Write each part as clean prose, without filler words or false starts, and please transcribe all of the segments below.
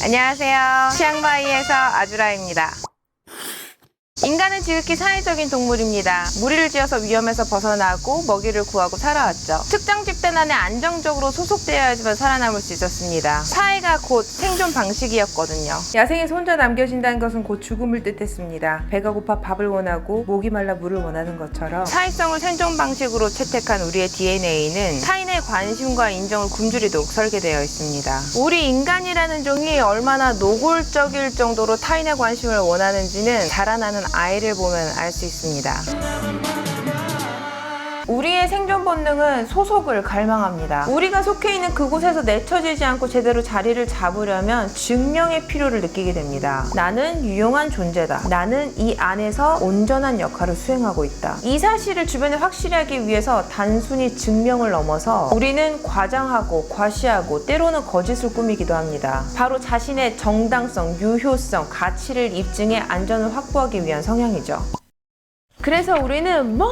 안녕하세요. 치앙마이에서 아주라입니다. 인간은 지극히 사회적인 동물입니다. 무리를 지어서 위험에서 벗어나고 먹이를 구하고 살아왔죠. 특정 집단 안에 안정적으로 소속되어야지만 살아남을 수 있었습니다. 사회가 곧 생존 방식이었거든요. 야생에서 혼자 남겨진다는 것은 곧 죽음을 뜻했습니다. 배가 고파 밥을 원하고 목이 말라 물을 원하는 것처럼 사회성을 생존 방식으로 채택한 우리의 DNA는 타인의 관심과 인정을 굶주리도록 설계되어 있습니다. 우리 인간이라는 종이 얼마나 노골적일 정도로 타인의 관심을 원하는지는 자라나는 아이를 보면 알 수 있습니다. 우리의 생존 본능은 소속을 갈망합니다. 우리가 속해 있는 그곳에서 내쳐지지 않고 제대로 자리를 잡으려면 증명의 필요를 느끼게 됩니다. 나는 유용한 존재다. 나는 이 안에서 온전한 역할을 수행하고 있다. 이 사실을 주변에 확실히 하기 위해서 단순히 증명을 넘어서 우리는 과장하고 과시하고 때로는 거짓을 꾸미기도 합니다. 바로 자신의 정당성, 유효성, 가치를 입증해 안전을 확보하기 위한 성향이죠. 그래서 우리는 먼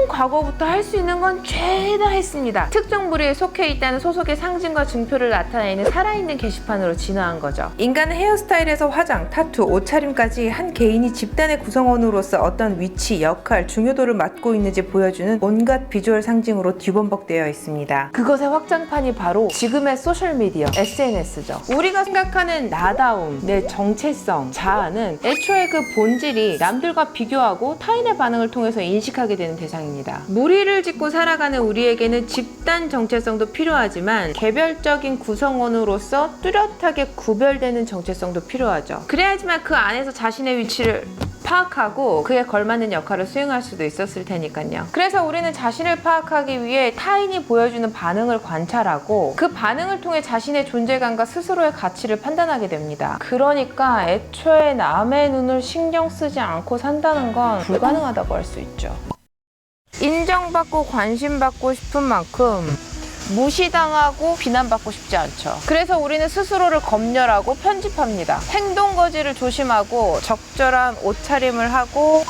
과거부터 할 수 있는 건 죄다 했습니다. 특정 무리에 속해 있다는 소속의 상징과 증표를 나타내는 살아있는 게시판으로 진화한 거죠. 인간은 헤어스타일에서 화장, 타투, 옷차림까지 한 개인이 집단의 구성원으로서 어떤 위치, 역할, 중요도를 맡고 있는지 보여주는 온갖 비주얼 상징으로 뒤범벅되어 있습니다. 그것의 확장판이 바로 지금의 소셜미디어, SNS죠. 우리가 생각하는 나다움, 내 정체성, 자아는 애초에 그 본질이 남들과 비교하고 타인의 반응을 통해서 인식하게 되는 대상입니다. 무리를 짓고 살아가는 우리에게는 집단 정체성도 필요하지만 개별적인 구성원으로서 뚜렷하게 구별되는 정체성도 필요하죠. 그래야지만 그 안에서 자신의 위치를 파악하고 그에 걸맞는 역할을 수행할 수도 있었을 테니까요. 그래서 우리는 자신을 파악하기 위해 타인이 보여주는 반응을 관찰하고 그 반응을 통해 자신의 존재감과 스스로의 가치를 판단하게 됩니다. 그러니까 애초에 남의 눈을 신경 쓰지 않고 산다는 건 불가능하다고 할 수 있죠. 인정받고 관심받고 싶은 만큼 무시당하고 비난받고 싶지 않죠. 그래서 우리는 스스로를 검열하고 편집합니다. 행동 거지를 조심하고 적절한 옷차림을 하고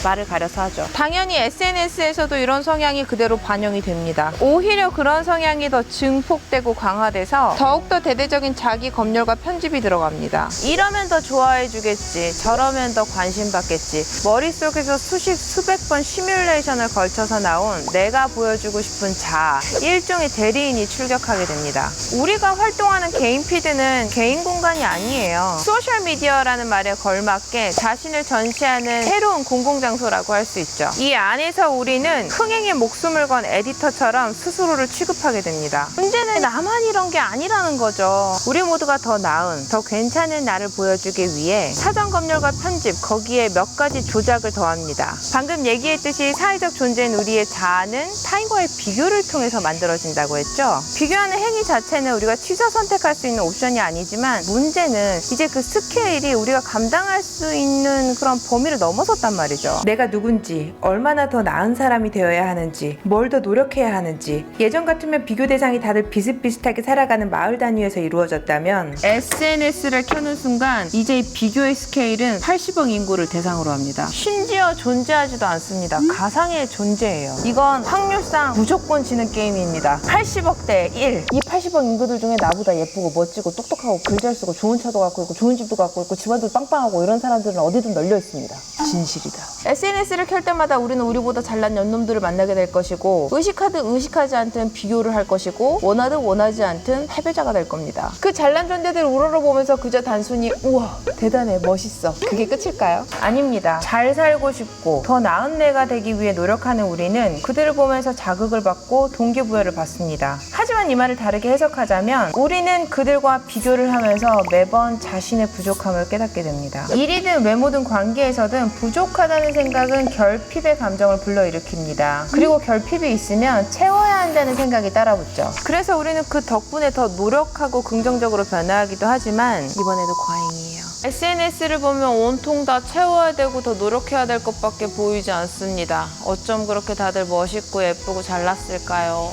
말을 가려서 하죠. 당연히 SNS에서도 이런 성향이 그대로 반영이 됩니다. 오히려 그런 성향이 더 증폭되고 강화돼서 더욱더 대대적인 자기 검열과 편집이 들어갑니다. 이러면 더 좋아해 주겠지, 저러면 더 관심 받겠지, 머릿속에서 수백 번 시뮬레이션을 걸쳐서 나온 내가 보여주고 싶은 자아, 일종의 대리인이 출격하게 됩니다. 우리가 활동하는 개인 피드는 개인 공간이 아니에요. 소셜미디어라는 말에 걸맞게 자신을 전시하는 새로운 공공장소라고 할 수 있죠. 이 안에서 우리는 흥행에 목숨을 건 에디터처럼 스스로를 취급하게 됩니다. 문제는 나만 이런 게 아니라는 거죠. 우리 모두가 더 나은, 더 괜찮은 나를 보여주기 위해 사전 검열과 편집, 거기에 몇 가지 조작을 더합니다. 방금 얘기했듯이 사회적 존재인 우리의 자아는 타인과의 비교를 통해서 만들어진다고 했죠. 비교하는 행위 자체는 우리가 취사 선택할 수 있는 옵션이 아니지만 문제는 이제 그 스케일이 우리가 감당할 수 있는 그런 범위를 넘어섰단 말이죠. 내가 누군지, 얼마나 더 나은 사람이 되어야 하는지, 뭘 더 노력해야 하는지. 예전 같으면 비교 대상이 다들 비슷비슷하게 살아가는 마을 단위에서 이루어졌다면 SNS를 켜는 순간 이제 이 비교의 스케일은 80억 인구를 대상으로 합니다. 심지어 존재하지도 않습니다. 가상의 존재예요. 이건 확률상 무조건 지는 게임입니다. 80억 대 1. 이 80억 인구들 중에 나보다 예쁘고 멋지고 똑똑하고 글 잘 쓰고 좋은 차도 갖고 있고 좋은 집도 갖고 있고 집안도 빵빵하고 이런 사람들은 어디든 널려 있습니다. 진실이다. SNS를 켤 때마다 우리는 우리보다 잘난 연놈들을 만나게 될 것이고 의식하든 의식하지 않든 비교를 할 것이고 원하든 원하지 않든 패배자가 될 겁니다. 그 잘난 존재들 우러러보면서 그저 단순히 우와 대단해 멋있어 그게 끝일까요? 아닙니다. 잘 살고 싶고 더 나은 내가 되기 위해 노력하는 우리는 그들을 보면서 자극을 받고 동기부여를 받습니다. 하지만 이 말을 다르게 해석하자면 우리는 그들과 비교를 하면서 매번 자신의 부족함을 깨닫게 됩니다. 일이든 외모든 관계에서든 부족하다는 생각은 결핍의 감정을 불러일으킵니다. 그리고 결핍이 있으면 채워야 한다는 생각이 따라붙죠. 그래서 우리는 그 덕분에 더 노력하고 긍정적으로 변화하기도 하지만 이번에도 과잉이에요. SNS를 보면 온통 다 채워야 되고 더 노력해야 될 것밖에 보이지 않습니다. 어쩜 그렇게 다들 멋있고 예쁘고 잘났을까요?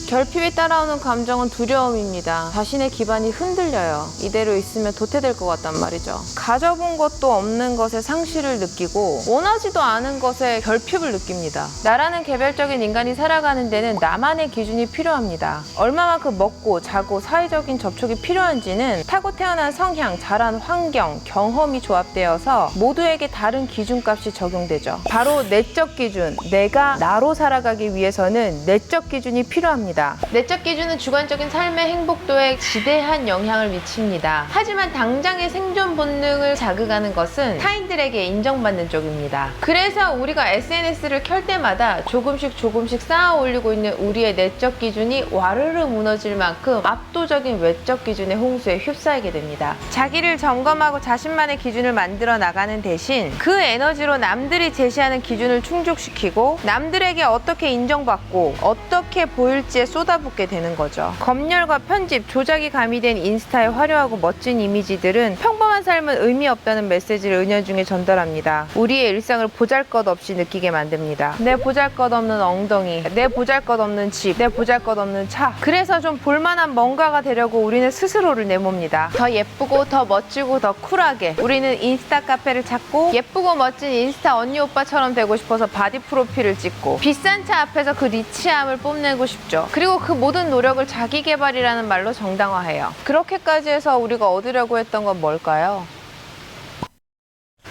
결핍이 따라오는 감정은 두려움입니다. 자신의 기반이 흔들려요. 이대로 있으면 도태될 것 같단 말이죠. 가져본 것도 없는 것에 상실을 느끼고 원하지도 않은 것에 결핍을 느낍니다. 나라는 개별적인 인간이 살아가는 데는 나만의 기준이 필요합니다. 얼마만큼 먹고 자고 사회적인 접촉이 필요한지는 타고 태어난 성향, 자란 환경, 경험이 조합되어서 모두에게 다른 기준값이 적용되죠. 바로 내적 기준, 내가 나로 살아가기 위해서는 내적 기준이 필요합니다. 내적 기준은 주관적인 삶의 행복도에 지대한 영향을 미칩니다. 하지만 당장의 생존 본능을 자극하는 것은 타인들에게 인정받는 쪽입니다. 그래서 우리가 SNS를 켤 때마다 조금씩 쌓아 올리고 있는 우리의 내적 기준이 와르르 무너질 만큼 압도적인 외적 기준의 홍수에 휩싸이게 됩니다. 자기를 점검하고 자신만의 기준을 만들어 나가는 대신 그 에너지로 남들이 제시하는 기준을 충족시키고 남들에게 어떻게 인정받고 어떻게 보일지에 쏟아붓게 되는 거죠. 검열과 편집, 조작이 가미된 인스타의 화려하고 멋진 이미지들은 평범한 삶은 의미 없다는 메시지를 은연중에 전달합니다. 우리의 일상을 보잘것없이 느끼게 만듭니다. 내 보잘것없는 엉덩이, 내 보잘것없는 집, 내 보잘것없는 차. 그래서 좀 볼만한 뭔가가 되려고 우리는 스스로를 내몹니다. 더 예쁘고 더 멋지고 더 쿨하게 우리는 인스타 카페를 찾고 예쁘고 멋진 인스타 언니 오빠처럼 되고 싶어서 바디 프로필을 찍고 비싼 차 앞에서 그 리치함을 뽐내고 싶죠. 그리고 그 모든 노력을 자기 개발이라는 말로 정당화해요. 그렇게까지 해서 우리가 얻으려고 했던 건 뭘까요?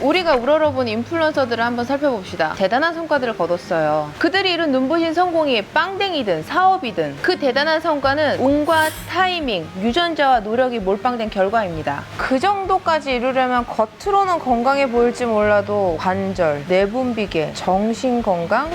우리가 우러러본 인플루언서들을 한번 살펴봅시다. 대단한 성과들을 거뒀어요. 그들이 이룬 눈부신 성공이 빵댕이든 사업이든 그 대단한 성과는 운과 타이밍, 유전자와 노력이 몰빵된 결과입니다. 그 정도까지 이루려면 겉으로는 건강해 보일지 몰라도 관절, 내분비계, 정신건강,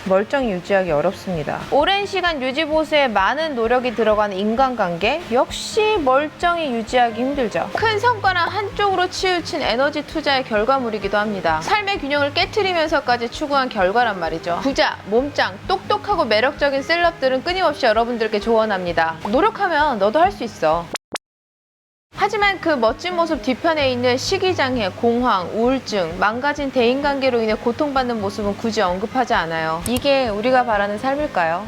멀쩡히 유지하기 어렵습니다. 오랜 시간 유지보수에 많은 노력이 들어가는 인간관계 역시 멀쩡히 유지하기 힘들죠. 큰 성과랑 한쪽으로 치우친 에너지 투자의 결과물이기도 합니다. 삶의 균형을 깨트리면서까지 추구한 결과란 말이죠. 부자, 몸짱, 똑똑하고 매력적인 셀럽들은 끊임없이 여러분들께 조언합니다. 노력하면 너도 할 수 있어. 하지만 그 멋진 모습 뒤편에 있는 식이장애, 공황, 우울증, 망가진 대인관계로 인해 고통받는 모습은 굳이 언급하지 않아요. 이게 우리가 바라는 삶일까요?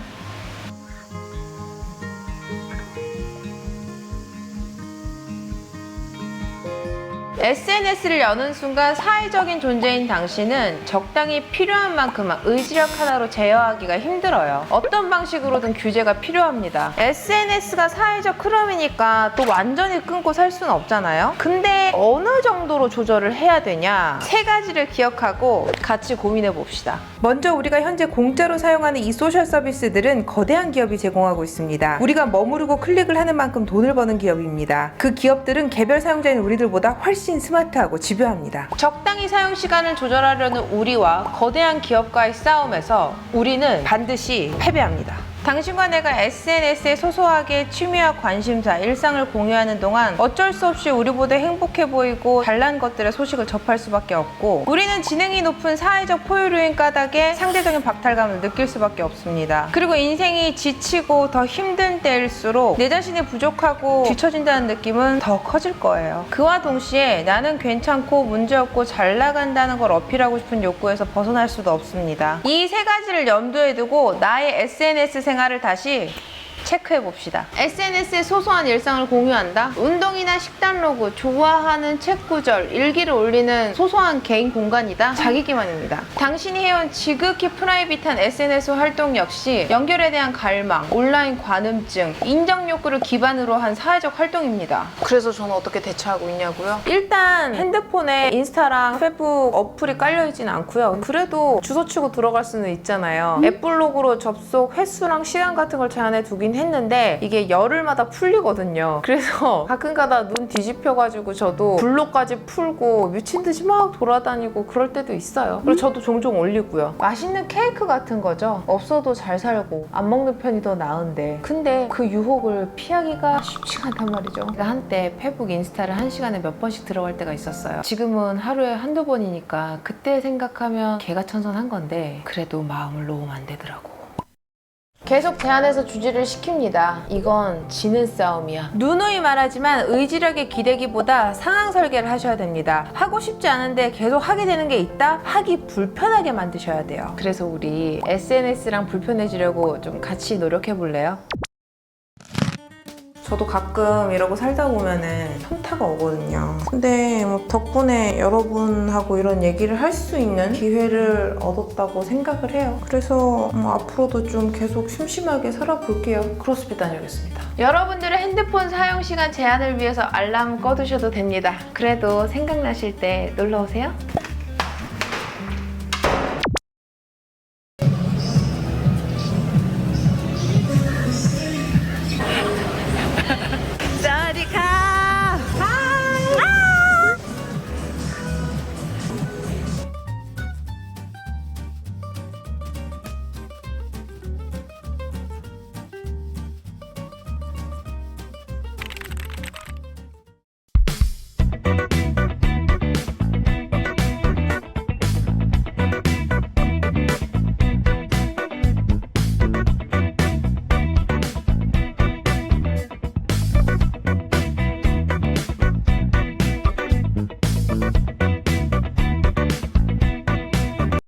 SNS를 여는 순간 사회적인 존재인 당신은 적당히 필요한 만큼만 의지력 하나로 제어하기가 힘들어요. 어떤 방식으로든 규제가 필요합니다. SNS가 사회적 흐름이니까 또 완전히 끊고 살 수는 없잖아요. 근데 어느 정도로 조절을 해야 되냐? 세 가지를 기억하고 같이 고민해 봅시다. 먼저 우리가 현재 공짜로 사용하는 이 소셜 서비스들은 거대한 기업이 제공하고 있습니다. 우리가 머무르고 클릭을 하는 만큼 돈을 버는 기업입니다. 그 기업들은 개별 사용자인 우리들보다 훨씬 스마트하고 집요합니다. 적당히 사용 시간을 조절하려는 우리와 거대한 기업과의 싸움에서 우리는 반드시 패배합니다. 당신과 내가 SNS에 소소하게 취미와 관심사, 일상을 공유하는 동안 어쩔 수 없이 우리보다 행복해 보이고 잘난 것들의 소식을 접할 수밖에 없고 우리는 지능이 높은 사회적 포유류인 까닭에 상대적인 박탈감을 느낄 수밖에 없습니다. 그리고 인생이 지치고 더 힘든 때일수록 내 자신이 부족하고 뒤처진다는 느낌은 더 커질 거예요. 그와 동시에 나는 괜찮고 문제없고 잘 나간다는 걸 어필하고 싶은 욕구에서 벗어날 수도 없습니다. 이 세 가지를 염두에 두고 나의 SNS 생활을 다시 체크해 봅시다. SNS에 소소한 일상을 공유한다? 운동이나 식단 로그, 좋아하는 책 구절, 일기를 올리는 소소한 개인 공간이다? 자기 기만입니다. 당신이 해온 지극히 프라이빗한 SNS 활동 역시 연결에 대한 갈망, 온라인 관음증, 인정 욕구를 기반으로 한 사회적 활동입니다. 그래서 저는 어떻게 대처하고 있냐고요? 일단 핸드폰에 인스타랑 페북 어플이 깔려있진 않고요. 그래도 주소 치고 들어갈 수는 있잖아요. 앱블로그로 접속 횟수랑 시간 같은 걸 제한해 두긴 했는데 이게 열흘마다 풀리거든요. 그래서 가끔가다 눈 뒤집혀가지고 저도 블로까지 풀고 미친듯이 막 돌아다니고 그럴 때도 있어요. 그리고 저도 종종 올리고요. 맛있는 케이크 같은 거죠. 없어도 잘 살고 안 먹는 편이 더 나은데 근데 그 유혹을 피하기가 쉽지가 않단 말이죠. 제가 한때 페북, 인스타를 한 시간에 몇 번씩 들어갈 때가 있었어요. 지금은 하루에 한두 번이니까 그때 생각하면 개가천선한 건데 그래도 마음을 놓으면 안 되더라고. 계속 제안해서 주지를 시킵니다. 이건 지는 싸움이야. 누누이 말하지만 의지력의 기대기보다 상황 설계를 하셔야 됩니다. 하고 싶지 않은데 계속 하게 되는 게 있다? 하기 불편하게 만드셔야 돼요. 그래서 우리 SNS랑 불편해지려고 좀 같이 노력해 볼래요? 저도 가끔 이러고 살다 보면은 현타가 오거든요. 근데 뭐 덕분에 여러분하고 이런 얘기를 할 수 있는 기회를 얻었다고 생각을 해요. 그래서 앞으로도 좀 계속 심심하게 살아볼게요. 크로스핏 다녀오겠습니다. 여러분들의 핸드폰 사용 시간 제한을 위해서 알람 꺼두셔도 됩니다. 그래도 생각나실 때 놀러 오세요.